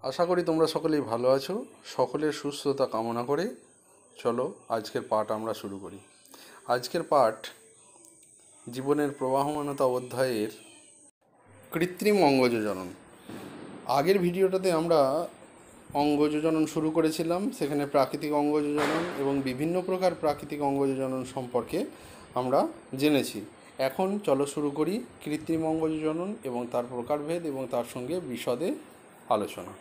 আশা করি তোমরা সকলেই ভালো আছো। সকলের সুস্থতা কামনা করে চলো আজকের পাঠ আমরা শুরু করি। আজকের পাঠ জীবনের প্রবাহমানতা অধ্যায়ের কৃত্রিম অঙ্গযোজনন। আগের ভিডিওটাতে আমরা অঙ্গযোজনন শুরু করেছিলাম, সেখানে প্রাকৃতিক অঙ্গযোজনন এবং বিভিন্ন প্রকার প্রাকৃতিক অঙ্গযোজনন সম্পর্কে আমরা জেনেছি। এখন চলো শুরু করি কৃত্রিম অঙ্গযোজনন এবং তার প্রকারভেদ এবং তার সঙ্গে বিশদে আলোচনা।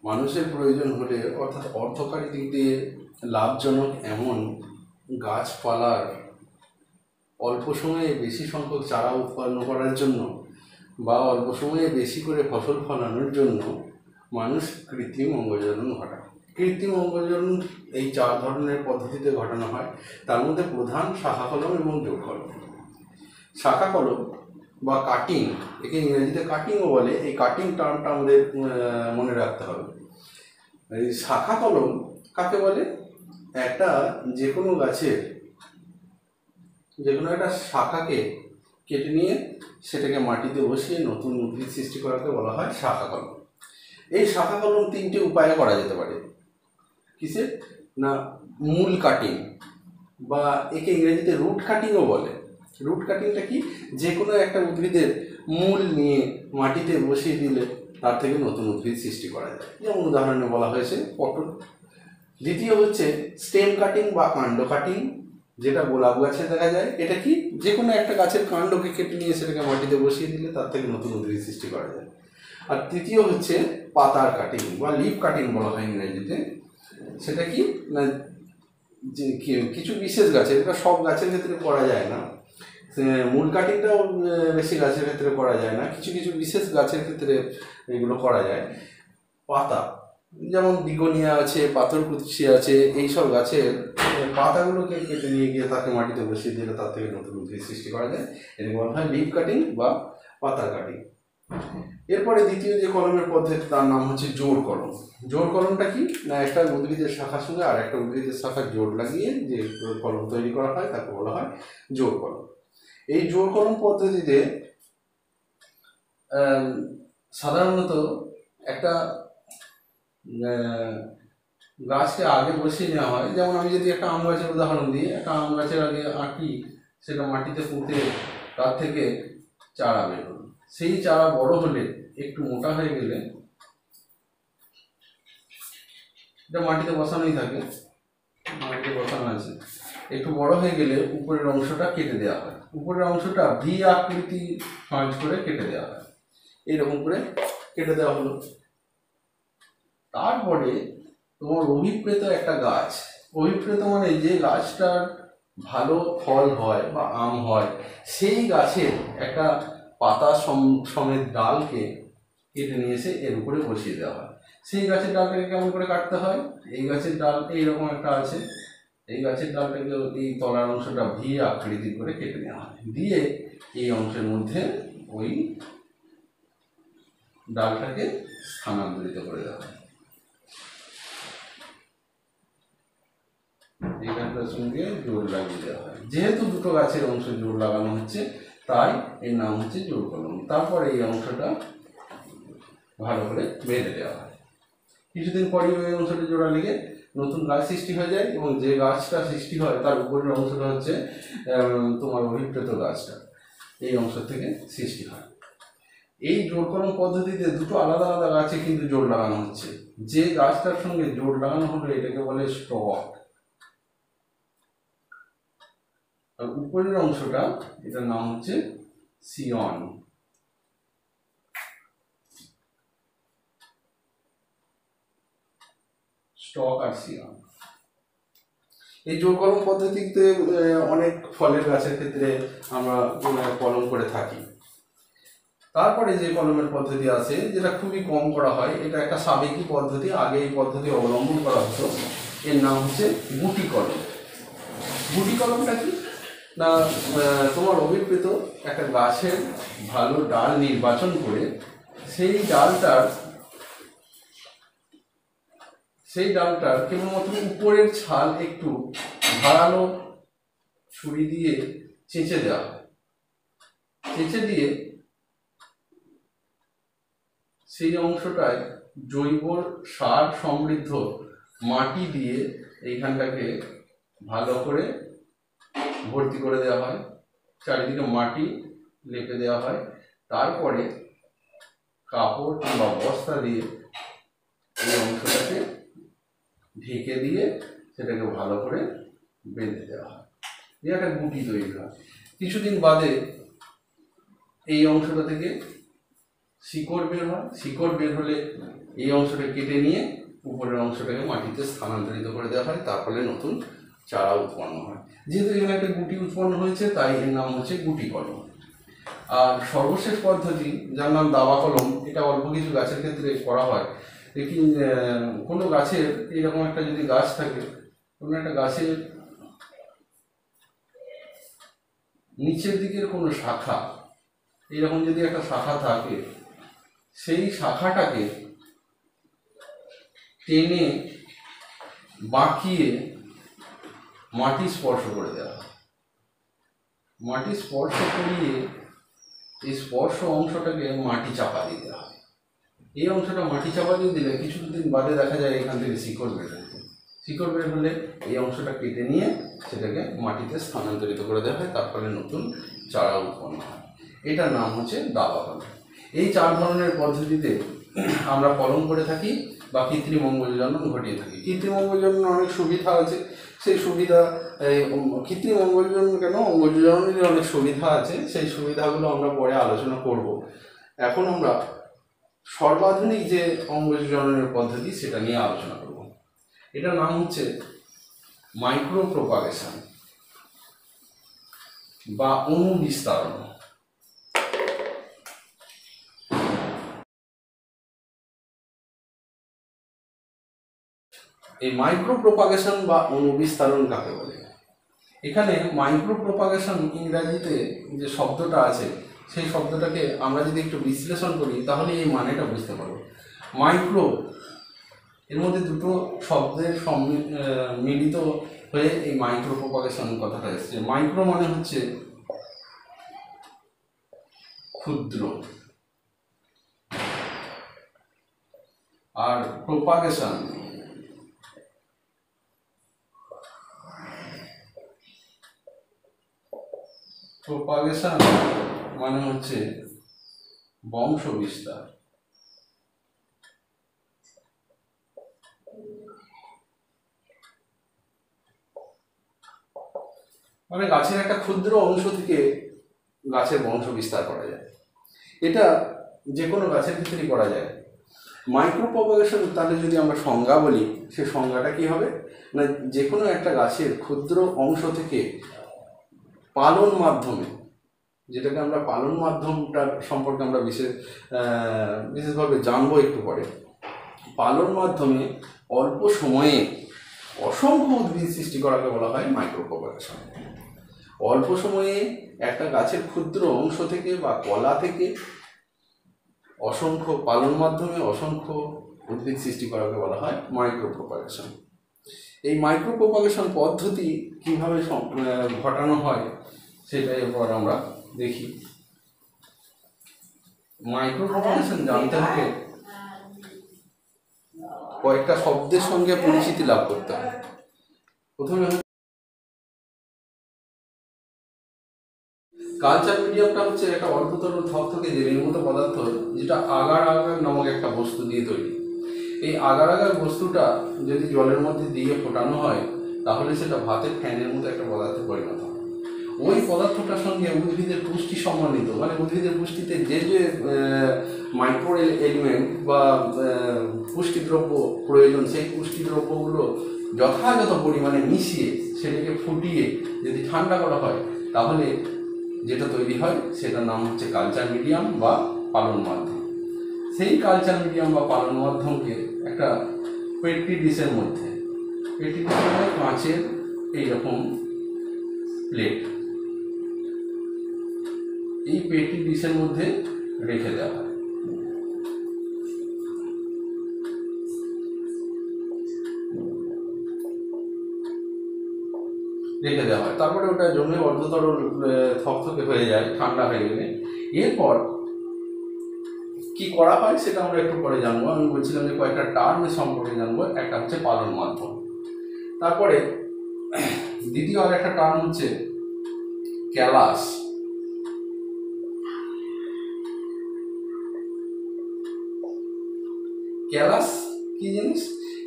মানুষের প্রয়োজন হলে অর্থাৎ অর্থকারী দিক দিয়ে লাভজনক এমন গাছপালার অল্প সময়ে বেশি সংখ্যক চারা উৎপন্ন করার জন্য বা অল্প সময়ে বেশি করে ফসল ফলানোর জন্য মানুষ কৃত্রিম অঙ্গযোজনন ঘটায়। কৃত্রিম অঙ্গযোজনন এই 4 ধরনের পদ্ধতিতে ঘটানো হয়। তার মধ্যে প্রধান শাখা কলম এবং জোড় কলম। শাখা কলম বা কাটিং, একে ইংরেজিতে কাটিংও বলে। এই কাটিং টার্মটা আমাদের মনে রাখতে হবে। এই শাখা কলম কাকে বলে? একটা যে কোনো গাছের যে কোনো একটা শাখাকে কেটে নিয়ে সেটাকে মাটিতে বসিয়ে নতুন উদ্ভিদ সৃষ্টি করাকে বলা হয় শাখা কলম। এই শাখা কলম 3টে উপায়ে করা যেতে পারে। কিসের না, মূল কাটিং বা একে ইংরেজিতে রুট কাটিংও বলে। রুট কাটিংটা কি? যে কোনো একটা উদ্ভিদের মূল নিয়ে মাটিতে বসিয়ে দিলে তার থেকে নতুন উদ্ভিদ সৃষ্টি করা যায়, যেমন উদাহরণে বলা হয়েছে পটল। দ্বিতীয় হচ্ছে স্টেম কাটিং বা কাণ্ড কাটিং, যেটা গোলাপ গাছে দেখা যায়। এটা কি? যে কোনো একটা গাছের কাণ্ডকে কেটে নিয়ে সেটাকে মাটিতে বসিয়ে দিলে তার থেকে নতুন উদ্ভিদ সৃষ্টি করা যায়। আর তৃতীয় হচ্ছে পাতার কাটিং বা লিফ কাটিং বলা হয় ইংরেজিতে। সেটা কি না, যে কিছু বিশেষ গাছের, এটা সব গাছের ক্ষেত্রে করা যায় না। মূল কাটিংটাও বেশি গাছের ক্ষেত্রে করা যায় না, কিছু কিছু বিশেষ গাছের ক্ষেত্রে এগুলো করা যায়। পাতা, যেমন বিগোনিয়া আছে, পাথরকুচি আছে, এইসব গাছের পাতাগুলোকে কেটে নিয়ে গিয়ে তাকে মাটিতে বসিয়ে দিলে তার থেকে নতুন উদ্ভিদ সৃষ্টি করা যায়। এটাকে বলা হয় লিফ কাটিং বা পাতার কাটিং। এরপরে দ্বিতীয় যে কলমের পদ্ধতি তার নাম হচ্ছে জোড় কলম। জোড় কলমটা কি না, একটা উদ্ভিদের শাখার সঙ্গে আর একটা উদ্ভিদের শাখার জোড় লাগিয়ে যে কলম তৈরি করা হয় তাকে বলা হয় জোড় কলম। এই জোড় কলম পদ্ধতিতে সাধারণত একটা গাছকে আগে বসিয়ে নেওয়া হয়। যেমন আমি যদি একটা আম গাছের উদাহরণ দিই, একটা আম গাছের আগে আঁকি, সেটা মাটিতে পুঁতে তার থেকে চারা বের হলো। সেই চারা বড় হলে, একটু মোটা হয়ে গেলে, এটা মাটিতে বসানোই থাকে, মাটিতে বসানো আছে, একটু বড় হয়ে গেলে উপরের অংশটা কেটে দেওয়া হয়। উপরের অংশটা ভি আকৃতি ফাঁজ করে কেটে দেওয়া হয়। এইরকম করে কেটে দেওয়া হলো। তারপরে তোমার অভিপ্রেত একটা গাছ, অভিপ্রেত মানে যে গাছটার ভালো ফল হয় বা আম হয়, সেই গাছের একটা পাতা সমেত ডালকে কেটে নিয়ে এসে এর উপরে বসিয়ে দেওয়া হয়। সেই গাছের ডালটাকে কেমন করে কাটতে হয়? এই গাছের ডাল এইরকম একটা আছে, এই গাছের ডালটাকে এই তলার অংশটা ভি আকৃতি করে কেটে নেওয়া হয়, দিয়ে এই অংশের মধ্যে ওই ডালটাকে স্থানান্তরিত করে দেওয়া হয়। এইখানটার সঙ্গে জোড় লাগিয়ে দেওয়া হয়। যেহেতু দুটো গাছের অংশ জোড় লাগানো হচ্ছে, তাই এর নাম হচ্ছে জোড় কলম। তারপরে এই অংশটা ভালো করে বেঁধে দেওয়া হয়। কিছুদিন পরই ওই অংশটা জোড়া লেগে নতুন গাছ সৃষ্টি হয়ে যায়, এবং যে গাছটা সৃষ্টি হয় তার উপরের অংশটা হচ্ছে তোমার অভিপ্রেত গাছটা, এই অংশ থেকে সৃষ্টি হয়। এই জোড় কলম পদ্ধতিতে দুটো আলাদা আলাদা গাছে কিন্তু জোড় লাগানো হচ্ছে। যে গাছটার সঙ্গে জোড় লাগানো হলো এটাকে বলে স্টক, আর উপরের অংশটা, এটার নাম হচ্ছে সিয়ন। স্টক আর সিয়ন। এই জোড় কলম পদ্ধতিতে অনেক ফলের গাছের ক্ষেত্রে আমরা কলম করে থাকি। তারপরে যে কলমের পদ্ধতি আছে, যেটা খুবই কম করা হয়, এটা একটা সাবেকি পদ্ধতি, আগে এই পদ্ধতি অবলম্বন করা হতো। এর নাম হচ্ছে গুটি কলম। গুটি কলমটা কি না, তোমার অভিপ্রেত একটা গাছের ভালো ডাল নির্বাচন করে সেই ডালটার কেবলমাত্র উপরের ছাল একটু ধারালো ছুরি দিয়ে চেঁচে দেওয়া হয়। চেঁচে দিয়ে সেই অংশটায় জৈব সার সমৃদ্ধ মাটি দিয়ে এইখানটাকে ভালো করে ভর্তি করে দেওয়া হয়, চারিদিকে মাটি লেপে দেওয়া হয়, তারপরে কাপড় কিংবা বস্তা দিয়ে এই অংশটাকে ঢেকে দিয়ে সেটাকে ভালো করে বেঁধে দেওয়া হয়, দিয়ে একটা গুটি তৈরি হয়। কিছুদিন বাদে এই অংশটা থেকে শিকড় বের হয়, শিকড় বের হলে এই অংশটা কেটে নিয়ে উপরের অংশটাকে মাটিতে স্থানান্তরিত করে দেওয়া হয়, তার ফলে নতুন চারা উৎপন্ন হয়। যেহেতু এখানে একটা গুটি উৎপন্ন হয়েছে তাই এর নাম হচ্ছে গুটি কলম। আর সর্বশেষ পদ্ধতি যার নাম দাবা কলম, এটা অল্প কিছু গাছের ক্ষেত্রে করা হয়। দেখি কোনো গাছের এরকম একটা যদি গাছ থাকে, কোনো একটা গাছের নিচের দিকের কোনো শাখা, এরকম যদি একটা শাখা থাকে, সেই শাখাটাকে টেনে বাঁকিয়ে মাটি স্পর্শ করে দেওয়া হয়। মাটি স্পর্শ করিয়ে এই স্পর্শ অংশটাকে মাটি চাপা দিতে হয়। এই অংশটা মাটি চাপা দিয়ে দিলে কিছুদিন বাদে দেখা যায় এখান থেকে শিকড় বের হচ্ছে। শিকড় বের হলে এই অংশটা কেটে নিয়ে সেটাকে মাটিতে স্থানান্তরিত করে দেওয়া হয়, তার ফলে নতুন চারা উৎপন্ন হয়। এটার নাম হচ্ছে দাবা কলম। এই 4 ধরনের পদ্ধতিতে আমরা কলম করে থাকি বা কৃত্রিম অঙ্গজনন ঘটিয়ে থাকি। কৃত্রিম অঙ্গজনন অনেক সুবিধা আছে, সেই সুবিধা কৃত্রিম অঙ্গজনন কেন, অঙ্গজননের অনেক সুবিধা আছে, সেই সুবিধাগুলো আমরা পরে আলোচনা করব। এখন আমরা সর্বাধুনিক যে অঙ্গজননের পদ্ধতি সেটা নিয়ে আলোচনা করব। এটার নাম হচ্ছে মাইক্রো প্রোপাগেশন বা অনুবিস্তারণ। এই মাইক্রো প্রোপাগেশন বা অনুবিস্তারণ কাকে বলে? এখানে মাইক্রো প্রোপাগেশন ইংরাজিতে যে শব্দটা আছে সেই শব্দটাকে আমরা যদি একটু বিশ্লেষণ করি তাহলে এই মানেটা বুঝতে পারবো। মাইক্রো, এর মধ্যে দুটো শব্দের মিলিত হয়ে এই মাইক্রো প্রোপাগেশন কথাটা এসেছে। মাইক্রো মানে হচ্ছে ক্ষুদ্র, আর প্রোপাগেশন মানে হচ্ছে বংশ বিস্তার। মানে গাছের একটা ক্ষুদ্র অংশ থেকে গাছের বংশ বিস্তার করা যায়। এটা যে কোনো গাছের ক্ষেত্রেই করা যায়। মাইক্রো প্রপাগেশন তাহলে যদি আমরা সংজ্ঞা বলি, সে সংজ্ঞাটা কি হবে না, যে কোনো একটা গাছের ক্ষুদ্র অংশ থেকে পালন মাধ্যমে, যেটাকে আমরা পালন মাধ্যমটার সম্পর্কে আমরা বিশেষভাবে জানবো একটু পরে, পালন মাধ্যমে অল্প সময়ে অসংখ্য উদ্ভিদ সৃষ্টি করাকে বলা হয় মাইক্রো প্রপাগেশন। অল্প সময়ে একটা গাছের ক্ষুদ্র অংশ থেকে বা কলা থেকে অসংখ্য পালন মাধ্যমে অসংখ্য উদ্ভিদ সৃষ্টি করাকে বলা হয় মাইক্রো প্রপাগেশন। এই মাইক্রো প্রপাগেশন পদ্ধতি কিভাবে ঘটানো হয় সেটাই এবার আমরা দেখি। মাইক্রো প্রপাগেশন জানতে হলে কয়েকটা শব্দের সঙ্গে পরিচিতি লাভ করতে হয়। প্রথমে কালচার মিডিয়ামটা হচ্ছে একটা অল্পতর থকথকে জেলির মতো পদার্থ, যেটা আগার আগার নামক একটা বস্তু দিয়ে তৈরি। এই আগার আগার বস্তুটা যদি জলের মধ্যে দিয়ে ফোটানো হয় তাহলে সেটা ভাতের ফ্যানের মতো একটা পদার্থে পরিণত হয়। ওই পদার্থটার সঙ্গে উদ্ভিদের পুষ্টি সম্বন্ধিত, মানে উদ্ভিদের পুষ্টিতে যে যে মাইক্রো এলিমেন্ট বা পুষ্টিদ্রব্য প্রয়োজন, সেই পুষ্টিদ্রব্যগুলো যথাযথ পরিমাণে মিশিয়ে সেটাকে ফুটিয়ে যদি ঠান্ডা করা হয় তাহলে যেটা তৈরি হয় সেটার নাম হচ্ছে কালচার মিডিয়াম বা পালন মাধ্যম। সেই কালচার মিডিয়াম বা পালন মাধ্যমকে একটা পেট্রি ডিশের মধ্যে, পেট্রি ডিশের কাঁচের এইরকম প্লেট, এই পেট্রি ডিশের মধ্যে রেখে দেওয়া হয়। তারপরে ওটা জমে অর্ধতরল থকথকে হয়ে যায় ঠান্ডা হয়ে গেলে। এরপর কি করা হয় সেটা আমরা একটু পরে জানবো। আমি বলছিলাম যে কয়েকটা টার্মের সম্পর্কে জানবো। একটা হচ্ছে পালন মাধ্যম, তারপরে দ্বিতীয় আর একটা টার্ম হচ্ছে ক্যালাস। ক্যালাস কি জিনিস?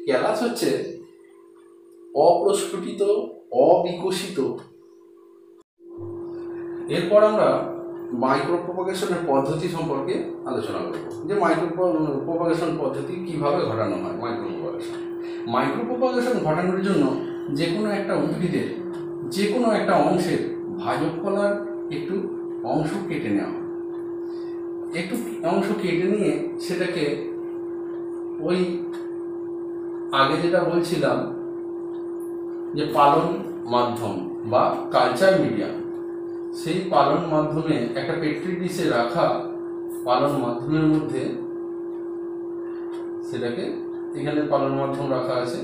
ক্যালাস হচ্ছে অপ্রস্ফুটিত, অবিকশিত। এরপর আমরা মাইক্রো প্রপাগেশনের পদ্ধতি সম্পর্কে আলোচনা করব, যে মাইক্রো প্রপাগেশন পদ্ধতি কিভাবে ঘটানো হয়। মাইক্রো প্রপাগেশন ঘটানোর জন্য যে কোনো একটা উদ্ভিদের যে কোনো একটা অংশের ভাজক কলার একটু অংশ কেটে নেওয়া, একটু অংশ কেটে নিয়ে সেটাকে ওই আগে যেটা বলছিলাম যে পালন মাধ্যম বা কালচার মিডিয়াম, সেই পালন মাধ্যমে একটা পেট্রি ডিশে রাখা পালন মাধ্যমের মধ্যে সেটাকে, এখানে পালন মাধ্যম রাখা আছে,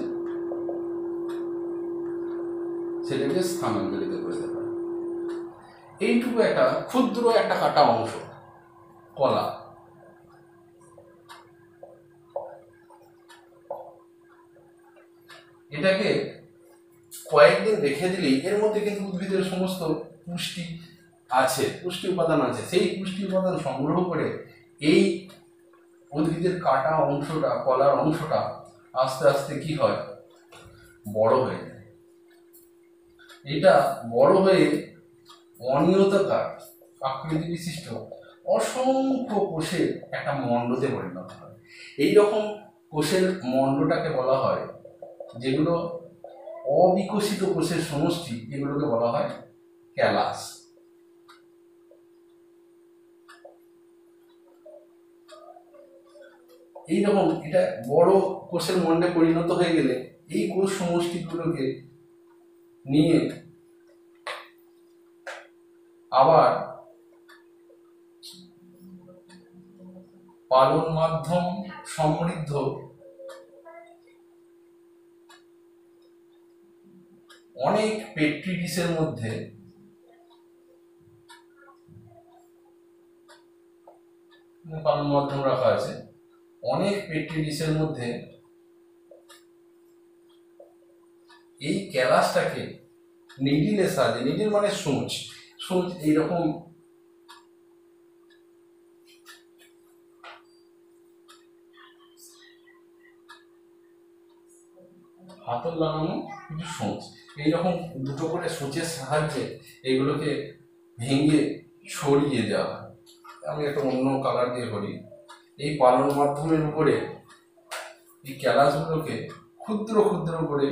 সেটাকে স্থানান্তরিত করে দেওয়া হয়। এইটুকু একটা ক্ষুদ্র একটা কাটা অংশ কলা, এটাকে কয়েকদিন রেখে দিলেই এর মধ্যে কিন্তু উদ্ভিদের সমস্ত পুষ্টি আছে, পুষ্টি উপাদান আছে। সেই পুষ্টি উপাদান সংগ্রহ করে এই উদ্ভিদের কাটা অংশটা, কলার অংশটা আস্তে আস্তে কি হয়, বড় হয়ে যায়। এটা বড় হয়ে অনিয়তাকার আকৃতি বিশিষ্ট অসংখ্য কোষের একটা মণ্ডতে পরিণত হয়। এইরকম কোষের মণ্ডটাকে বলা হয়, যেগুলো অবিকশিত কোষের সমষ্টি, এগুলোকে বলা হয় ক্যালাস। এইরকম এটা বড় কোষের মণ্ডে পরিণত হয়ে গেলে এই কোষ সমষ্টিগুলোকে নিয়ে আবার পালন মাধ্যম সমৃদ্ধ অনেক পেট্রি ডিশের মধ্যে পালন মাধ্যম রাখা আছে, অনেক পেট্রি ডিশের মধ্যে এই ক্যালাসটাকে নিডিলের সাহায্যে, নিডিল মানে সূচ, সূচ এইরকম হাতল লাগানো কিছু সূচ, এইরকম দুটো করে সূচের সাহায্যে এগুলোকে ভেঙে ছড়িয়ে দেওয়া হয়। আমি একটা অন্য কালার দিয়ে করি। এই পালন মাধ্যমের উপরে এই ক্যালাসগুলোকে ক্ষুদ্র ক্ষুদ্র করে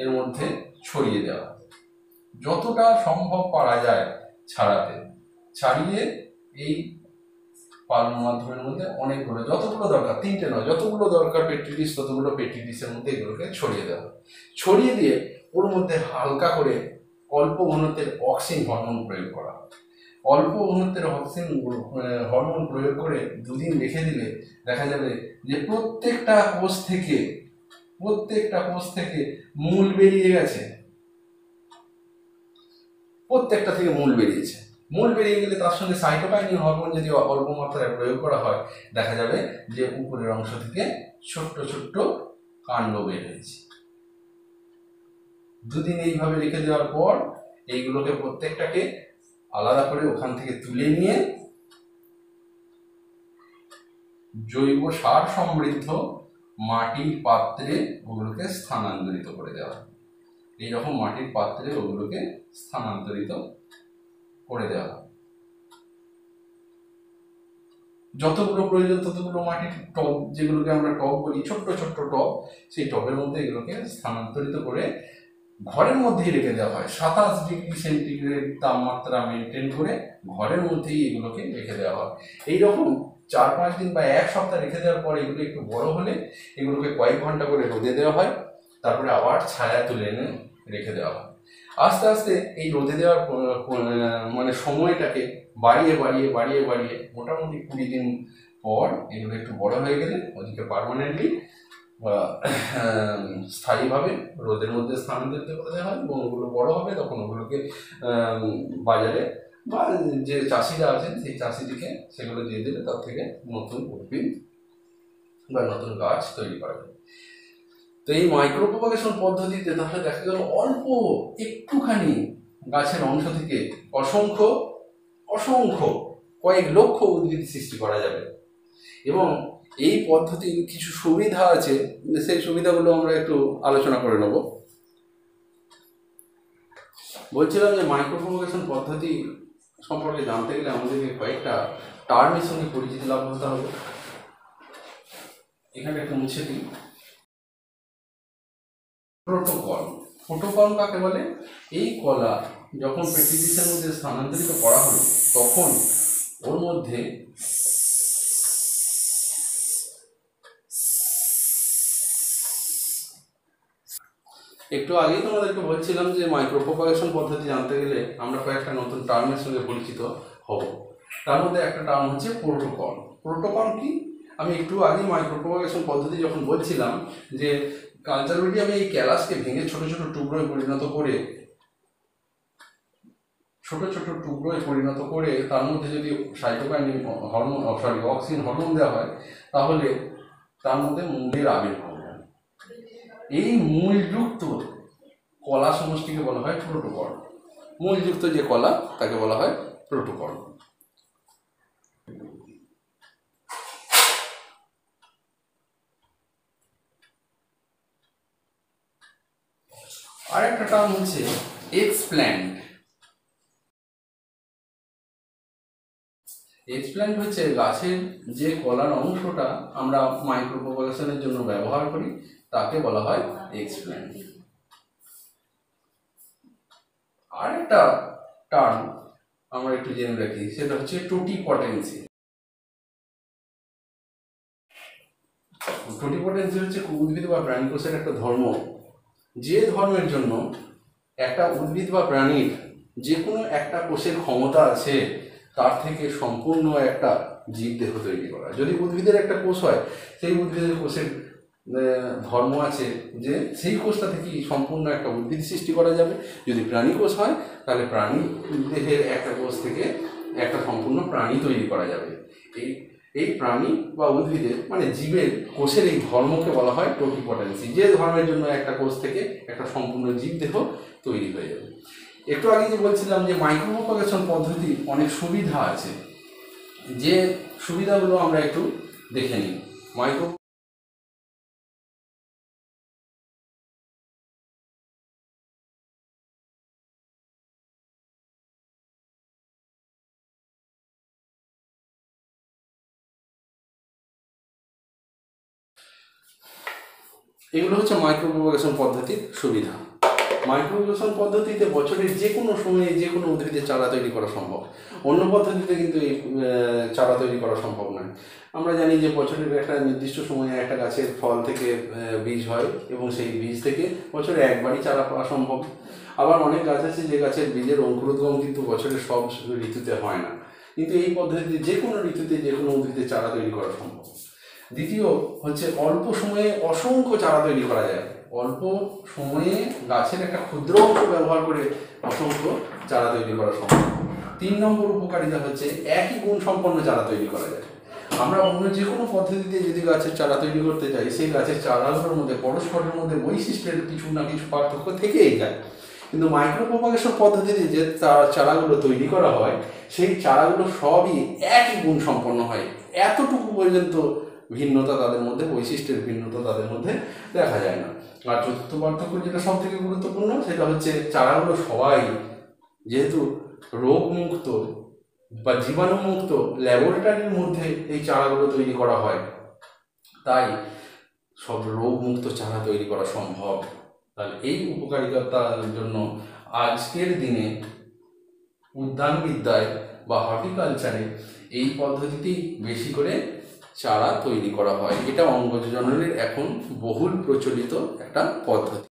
এর মধ্যে ছড়িয়ে দেওয়া, যতটা সম্ভব পারা যায় ছাড়াতে, ছাড়িয়ে এই পালন মাধ্যমের মধ্যে অনেকগুলো, যতগুলো দরকার, তিনটে নয়, যতগুলো দরকার পেট্রি ডিশ, ততগুলো পেট্রি ডিশের মধ্যে এগুলোকে ছড়িয়ে দেওয়া। ছড়িয়ে দিয়ে ওর মধ্যে হালকা করে অল্প ঘনত্বের অক্সিন হরমোন প্রয়োগ করা। অল্প ঘনত্বের অক্সিন হরমোন প্রয়োগ করে দুদিন রেখে দিলে দেখা যাবে যে প্রত্যেকটা কোষ থেকে মূল বেরিয়ে গেছে, প্রত্যেকটা থেকে মূল বেরিয়েছে। মূল বেরিয়ে গেলে তার সঙ্গে সাইটোকাইনিন হরমোন যদি অল্প মাত্রায় প্রয়োগ করা হয়, দেখা যাবে যে উপরের অংশ থেকে ছোট্ট ছোট্ট কাণ্ড বের হয়েছে। দুদিন এইভাবে রেখে দেওয়ার পর এইগুলোকে প্রত্যেকটাকে আলাদা করে ওখান থেকে তুলে নিয়ে জৈব সার সমৃদ্ধ মাটির পাত্রে ওগুলোকে স্থানান্তরিত করে দেওয়া। এইরকম মাটির পাত্রে ওগুলোকে স্থানান্তরিত করে দেওয়া, যতগুলো প্রয়োজন ততগুলো মাটির টব, যেগুলোকে আমরা টব বলি, ছোট্ট ছোট্ট টব, সেই টবের মধ্যে এগুলোকে স্থানান্তরিত করে ঘরের মধ্যেই রেখে দেওয়া হয়। 27 ডিগ্রি সেন্টিগ্রেড তাপমাত্রা মেনটেন করে ঘরের মধ্যেই এগুলোকে রেখে দেওয়া হয়। এইরকম 4-5 দিন বা 1 সপ্তাহ রেখে দেওয়ার পর এগুলো একটু বড় হলে এগুলোকে কয়েক ঘন্টা করে রোদে দেওয়া হয়, তারপরে আবার ছায়া তুলে এনে রেখে দেওয়া হয়। আস্তে আস্তে এই রোদে দেওয়ার মানে সময়টাকে বাড়িয়ে বাড়িয়ে বাড়িয়ে বাড়িয়ে মোটামুটি 20 দিন পর এগুলো একটু বড় হয়ে গেলে ওদিকে পার্মানেন্টলি বা স্থায়ীভাবে রোদের মধ্যে স্থানান্তরিত করে দেওয়া হয়, এবং ওগুলো বড় হবে তখন ওগুলোকে বাজারে বা যে চাষিরা আছেন সেই চাষিদিকে সেগুলো দিয়ে দিলে তার থেকে নতুন উদ্ভিদ বা নতুন গাছ তৈরি করা যায়। তো এই মাইক্রো প্রপাগেশন পদ্ধতিতে তাহলে দেখা গেল অল্প একটুখানি গাছের অংশ থেকে অসংখ্য অসংখ্য কয়েক লক্ষ উদ্ভিদ সৃষ্টি করা যাবে। এবং এই পদ্ধতির কিছু সুবিধা আছে, সেই সুবিধাগুলো আমরা একটু আলোচনা করে নেব। বলছিলাম যে মাইক্রো প্রপাগেশন পদ্ধতি সম্পর্কে জানতে গেলে আমাদেরকে কয়েকটা টার্মের সঙ্গে পরিচিতি লাভ করতে হবে। এখানে একটু মুছে দিই। প্রোটোকল, প্রোটোকল কাকে বলে? এই কলা যখন পেট্রিডিসের মধ্যে স্থানান্তরিত করা হলো তখন ওর মধ্যে একটু আগেই তোমাদেরকে বলছিলাম যে মাইক্রো প্রপাগেশন পদ্ধতি জানতে গেলে আমরা কয়েকটা নতুন টার্মের সঙ্গে পরিচিত হব। তার মধ্যে একটা টার্ম হচ্ছে প্রোটোকল। প্রোটোকল কি? আমি একটু আগেই মাইক্রো প্রপাগেশন পদ্ধতি যখন বলছিলাম যে কালচার মিডিয়ামে এই ক্যালাসকে ভেঙে ছোট ছোট টুকরোয় পরিণত করে তার মধ্যে যদি সাইটোকাইন হরমোন অক্সিন হরমোন দেওয়া হয় তাহলে তার মধ্যে মূলের আবির্ভাব হয়। এই মূলযুক্ত কলা সমষ্টিকে বলা হয় প্রোটোকল। মূলযুক্ত যে কলা তাকে বলা হয় প্রোটোকল। আর একটা টার্ম হচ্ছে এক্সপ্ল্যান্ট। এক্সপ্ল্যান্ট হচ্ছে গাছের যে কলার অংশটা আমরা মাইক্রো প্রপাগেশনের জন্য ব্যবহার করি তাকে বলা হয় এক্সপ্ল্যান্ট। আর একটা টার্ম আমরা একটু জেনে রাখি, সেটা হচ্ছে টোটিপটেন্সি। টোটিপটেন্সি হচ্ছে উদ্ভিদ বা প্রাণী কোষের একটা ধর্ম, যে ধর্মের জন্য একটা উদ্ভিদ বা প্রাণীর যে কোনো একটা কোষের ক্ষমতা আছে তার থেকে সম্পূর্ণ একটা জীবদেহ তৈরি করা। যদি উদ্ভিদের একটা কোষ হয়, সেই উদ্ভিদের কোষের ধর্ম আছে যে সেই কোষটা থেকে সম্পূর্ণ একটা উদ্ভিদ সৃষ্টি করা যাবে। যদি প্রাণী কোষ হয় তাহলে প্রাণী দেহের একটা কোষ থেকে একটা সম্পূর্ণ প্রাণী তৈরি করা যাবে। এই প্রাণী বা উদ্ভিদের মানে জীবের কোষের এই ধর্মকে বলা হয় টোটিপটেন্সি, যে ধর্মের জন্য একটা কোষ থেকে একটা সম্পূর্ণ জীবদেহ তৈরি হয়ে যাবে। একটু আগে যে বলছিলাম যে মাইক্রো প্রপাগেশন পদ্ধতির অনেক সুবিধা আছে, যে সুবিধাগুলো আমরা একটু দেখে নিই। এগুলো হচ্ছে মাইক্রো প্রপাগেশন পদ্ধতির সুবিধা। মাইক্রো প্রপাগেশন পদ্ধতিতে বছরের যে কোনো সময়ে যে কোনো উদ্ভিদের চারা তৈরি করা সম্ভব। অন্য পদ্ধতিতে কিন্তু এই চারা তৈরি করা সম্ভব নয়। আমরা জানি যে বছরের একটা নির্দিষ্ট সময়ে একটা গাছের ফল থেকে বীজ হয় এবং সেই বীজ থেকে বছরে একবারই চারা পাওয়া সম্ভব। আবার অনেক গাছ আছে যে গাছের বীজের অঙ্কুরোদ্গম কিন্তু বছরের সব ঋতুতে হয় না, কিন্তু এই পদ্ধতিতে যে কোনো ঋতুতে যে কোনো উদ্ভিদের চারা তৈরি করা সম্ভব। দ্বিতীয় হচ্ছে অল্প সময়ে অসংখ্য চারা তৈরি করা যায়। অল্প সময়ে গাছের একটা ক্ষুদ্র অংশ ব্যবহার করে অসংখ্য চারা তৈরি করা সম্ভব। 3 নম্বর উপকারিতা হচ্ছে একই গুণ সম্পন্ন চারা তৈরি করা যায়। আমরা অন্য যে কোনো পদ্ধতিতে যদি গাছের চারা তৈরি করতে চাই, সেই গাছের চারাগুলোর মধ্যে পরস্পরের মধ্যে বৈশিষ্ট্যের কিছু না কিছু পার্থক্য থেকেই যায়, কিন্তু মাইক্রো প্রপাগেশন পদ্ধতিতে যে চারাগুলো তৈরি করা হয় সেই চারাগুলো সবই একই গুণ সম্পন্ন হয়। এতটুকু পর্যন্ত ভিন্নতা তাদের মধ্যে, বৈশিষ্ট্যের ভিন্নতা তাদের মধ্যে দেখা যায় না। আর চতুর্থ পার্থক্য যেটা সব থেকে গুরুত্বপূর্ণ, সেটা হচ্ছে চারাগুলো সবাই যেহেতু রোগমুক্ত বা জীবাণুমুক্ত ল্যাবরেটরির মধ্যে এই চারাগুলো তৈরি করা হয়, তাই সব রোগমুক্ত চারা তৈরি করা সম্ভব। তাহলে এই উপকারিতার জন্য আজকের দিনে উদ্যানবিদ্যায় বা হর্টিকালচারে এই পদ্ধতিতেই বেশি করে চারা তৈরি করা হয়। এটা অঙ্গজ জননের এখন বহুল প্রচলিত একটা পদ্ধতি।